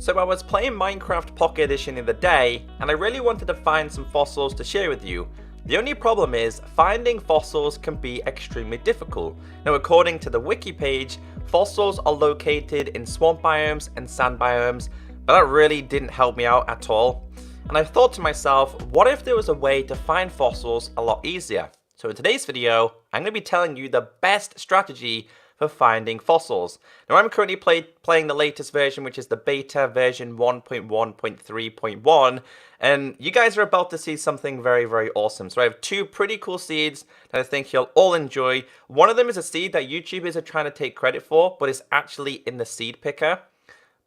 So I was playing Minecraft Pocket Edition the other day, and I really wanted to find some fossils to share with you. The only problem is, finding fossils can be extremely difficult. Now, according to the wiki page, fossils are located in swamp biomes and sand biomes, but that really didn't help me out at all. And I thought to myself, what if there was a way to find fossils a lot easier? So in today's video, I'm going to be telling you the best strategy for finding fossils. Now, I'm currently playing the latest version, which is the beta version 1.1.3.1, and you guys are about to see something very, very awesome. So I have two pretty cool seeds that I think you'll all enjoy. One of them is a seed that YouTubers are trying to take credit for, but it's actually in the seed picker.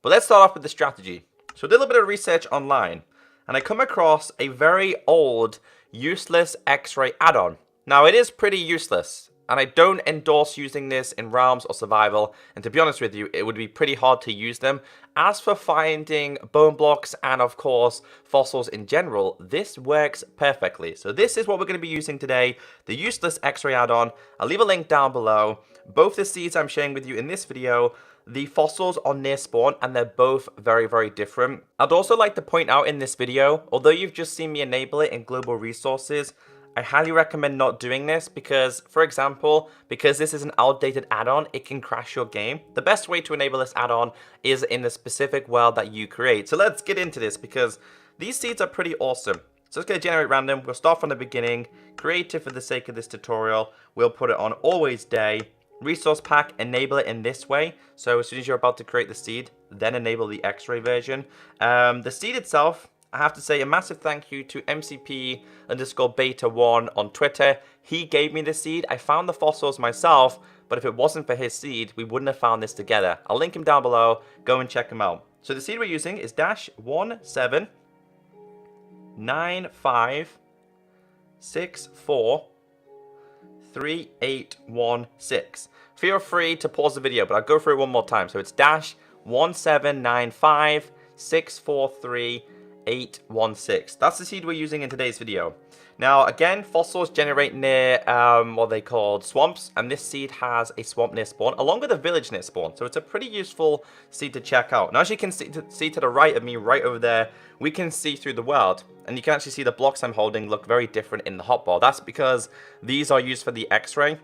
But let's start off with the strategy. So I did a little bit of research online, and I come across a very old, useless X-ray add-on. Now, it is pretty useless, and I don't endorse using this in realms or survival, and to be honest with you, it would be pretty hard to use them. As for finding bone blocks and, of course, fossils in general, this works perfectly. So this is what we're going to be using today, the useless X-ray add-on. I'll leave a link down below. Both the seeds I'm sharing with you in this video, the fossils are near spawn, and they're both very, very different. I'd also like to point out in this video, although you've just seen me enable it in global resources, I highly recommend not doing this because, for example, because this is an outdated add-on, it can crash your game. The best way to enable this add-on is in the specific world that you create. So let's get into this because these seeds are pretty awesome. So let's get generate random. We'll start from the beginning. Creative for the sake of this tutorial. We'll put it on always day. Resource pack, enable it in this way. So as soon as you're about to create the seed, then enable the X-ray version. The seed itself, I have to say a massive thank you to MCPE_beta1 on Twitter. He gave me the seed. I found the fossils myself, but if it wasn't for his seed, we wouldn't have found this together. I'll link him down below. Go and check him out. So the seed we're using is -17956438816. Feel free to pause the video, but I'll go through it one more time. So it's -17956438816. That's the seed we're using in today's video. Now, again, fossils generate near what they call swamps, and this seed has a swamp near spawn, along with a village near spawn. So it's a pretty useful seed to check out. Now, as you can see to the right of me, right over there, we can see through the world, and you can actually see the blocks I'm holding look very different in the hotbar. That's because these are used for the X-ray.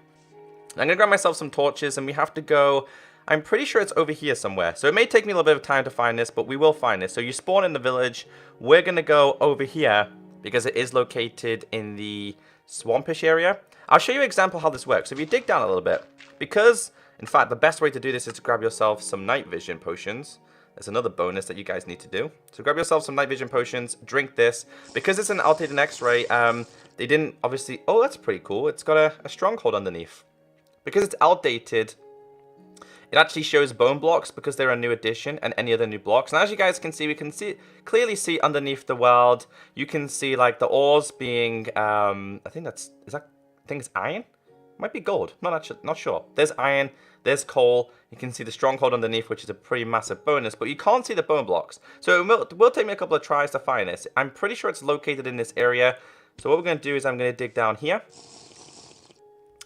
I'm gonna grab myself some torches, and we have to go. I'm pretty sure it's over here somewhere. So it may take me a little bit of time to find this, but we will find this. So you spawn in the village. We're going to go over here because it is located in the swampish area. I'll show you an example how this works. So if you dig down a little bit, because, in fact, the best way to do this is to grab yourself some night vision potions. There's another bonus that you guys need to do. So grab yourself some night vision potions, drink this. Because it's an outdated X-ray, they didn't obviously... Oh, that's pretty cool. It's got a stronghold underneath. Because it's outdated, it actually shows bone blocks because they're a new addition and any other new blocks. And as you guys can see, we can clearly see underneath the world. You can see like the ores being, I think it's iron? Might be gold. Not sure. There's iron. There's coal. You can see the stronghold underneath, which is a pretty massive bonus, but you can't see the bone blocks. So it will take me a couple of tries to find this. I'm pretty sure it's located in this area. So what we're going to do is I'm going to dig down here.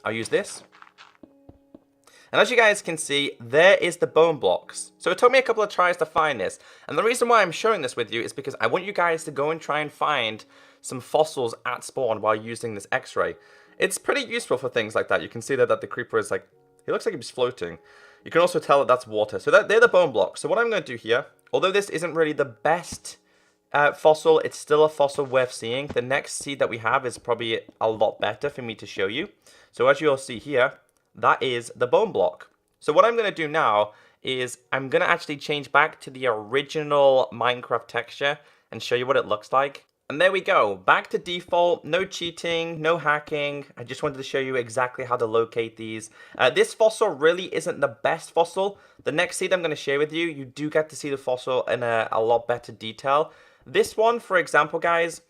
I'll use this. And as you guys can see, there is the bone blocks. So it took me a couple of tries to find this. And the reason why I'm showing this with you is because I want you guys to go and try and find some fossils at spawn while using this X-ray. It's pretty useful for things like that. You can see that the creeper is like, he looks like he's floating. You can also tell that that's water. So they're the bone blocks. So what I'm going to do here, although this isn't really the best fossil, it's still a fossil worth seeing. The next seed that we have is probably a lot better for me to show you. So as you'll see here, that is the bone block. So what I'm going to do now is I'm going to actually change back to the original Minecraft texture and show you what it looks like. And there we go. Back to default. No cheating, no hacking. I just wanted to show you exactly how to locate these. This fossil really isn't the best fossil. The next seed I'm going to share with you, you do get to see the fossil in a lot better detail. This one, for example, guys,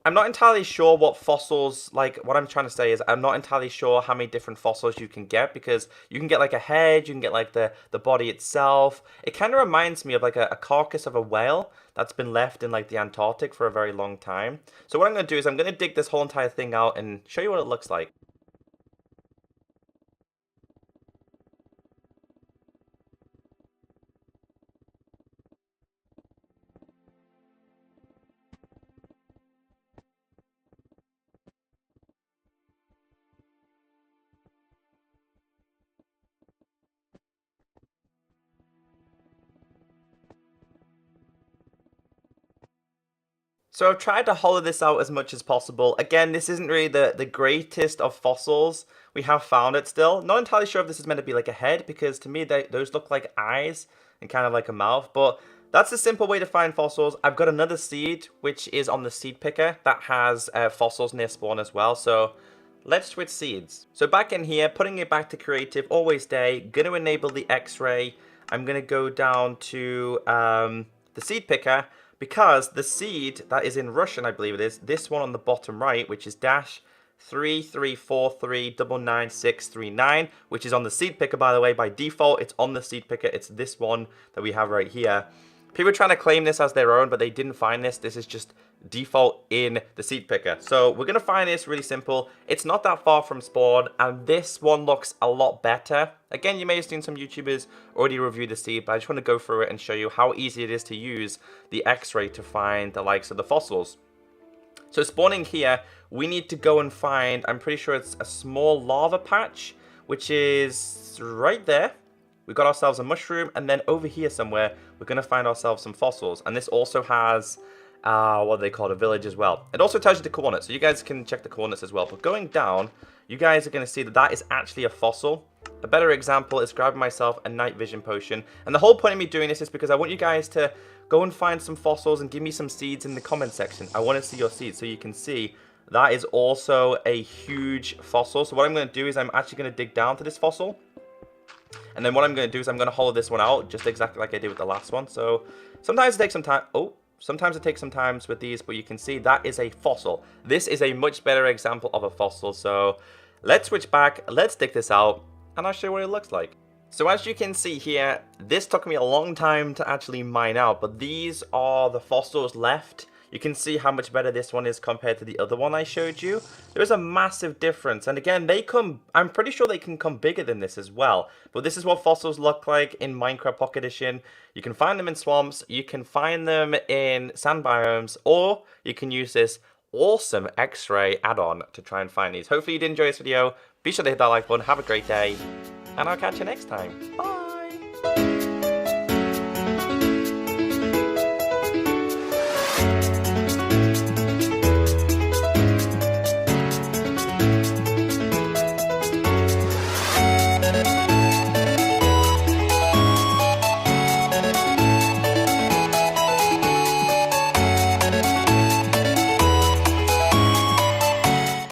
I'm not entirely sure what fossils, like, what I'm trying to say is I'm not entirely sure how many different fossils you can get, because you can get like a head, you can get like the body itself. It kind of reminds me of like a carcass of a whale that's been left in like the Antarctic for a very long time. So what I'm going to do is I'm going to dig this whole entire thing out and show you what it looks like. So I've tried to hollow this out as much as possible. Again, this isn't really the greatest of fossils. We have found it still. Not entirely sure if this is meant to be like a head, because to me those look like eyes and kind of like a mouth. But that's a simple way to find fossils. I've got another seed, which is on the seed picker, that has fossils near spawn as well. So let's switch seeds. So back in here, putting it back to creative, always day, going to enable the X-ray. I'm going to go down to the seed picker, because the seed that is in Russian, I believe it is, this one on the bottom right, which is -334399639, which is on the seed picker, by the way. By default, it's on the seed picker. It's this one that we have right here. People are trying to claim this as their own, but they didn't find this. This is just default in the seed picker. So we're going to find this really simple. It's not that far from spawn, and this one looks a lot better. Again, you may have seen some YouTubers already review the seed, but I just want to go through it and show you how easy it is to use the X-ray to find the likes of the fossils. So spawning here, we need to go and find, I'm pretty sure it's a small lava patch, which is right there. We got ourselves a mushroom, and then over here somewhere, we're going to find ourselves some fossils. And this also has, what they call a village as well. It also tells you the coordinates, so you guys can check the coordinates as well. But going down, you guys are going to see that that is actually a fossil. A better example is grabbing myself a night vision potion. And the whole point of me doing this is because I want you guys to go and find some fossils and give me some seeds in the comment section. I want to see your seeds so you can see that is also a huge fossil. So what I'm going to do is I'm actually going to dig down to this fossil. And then what I'm going to do is I'm going to hollow this one out, just exactly like I did with the last one. So sometimes it takes some time. Sometimes it takes some time with these, but you can see that is a fossil. This is a much better example of a fossil. So let's switch back. Let's dig this out, and I'll show you what it looks like. So as you can see here, this took me a long time to actually mine out, but these are the fossils left. You can see how much better this one is compared to the other one I showed you. There's a massive difference. And again, I'm pretty sure they can come bigger than this as well. But this is what fossils look like in Minecraft Pocket Edition. You can find them in swamps, you can find them in sand biomes, or you can use this awesome X-ray add-on to try and find these. Hopefully you did enjoy this video. Be sure to hit that like button. Have a great day, and I'll catch you next time. Bye!